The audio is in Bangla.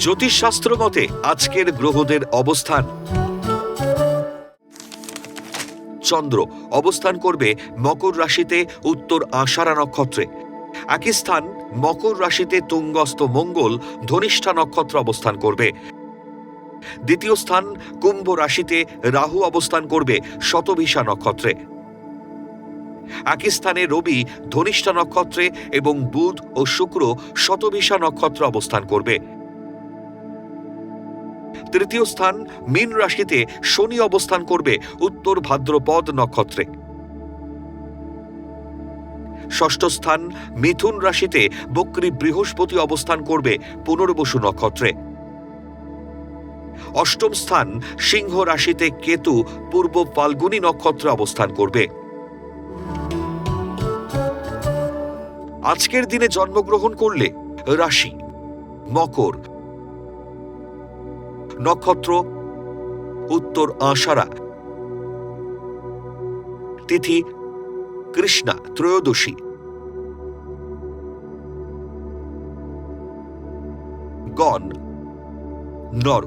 জ্যোতিষশাস্ত্র মতে আজকের গ্রহদের অবস্থান। চন্দ্র অবস্থান করবে মকর রাশিতে উত্তর আষাঢ়া নক্ষত্রে। একই স্থান মকর রাশিতে তুঙ্গস্থ মঙ্গল ধনিষ্ঠা নক্ষত্র অবস্থান করবে। দ্বিতীয় স্থান কুম্ভ রাশিতে রাহু অবস্থান করবে শতভিষা নক্ষত্রে। একই স্থানে রবি ধনিষ্ঠা নক্ষত্রে এবং বুধ ও শুক্র শতভিষা নক্ষত্রে অবস্থান করবে। তৃতীয় স্থান মীন রাশিতে শনি অবস্থান করবে উত্তর ভাদ্রপদ নক্ষত্রে। ষষ্ঠ স্থান মিথুন রাশিতে বক্রী বৃহস্পতি অবস্থান করবে পুনর্বসু নক্ষত্রে। অষ্টম স্থান সিংহ রাশিতে কেতু পূর্ব ফাল্গুনী নক্ষত্রে অবস্থান করবে। আজকের দিনে জন্মগ্রহণ করলে রাশি মকর, নক্ষত্র উত্তর আষাঢ়া, তিথি কৃষ্ণা ত্রয়োদশী, গণ নর।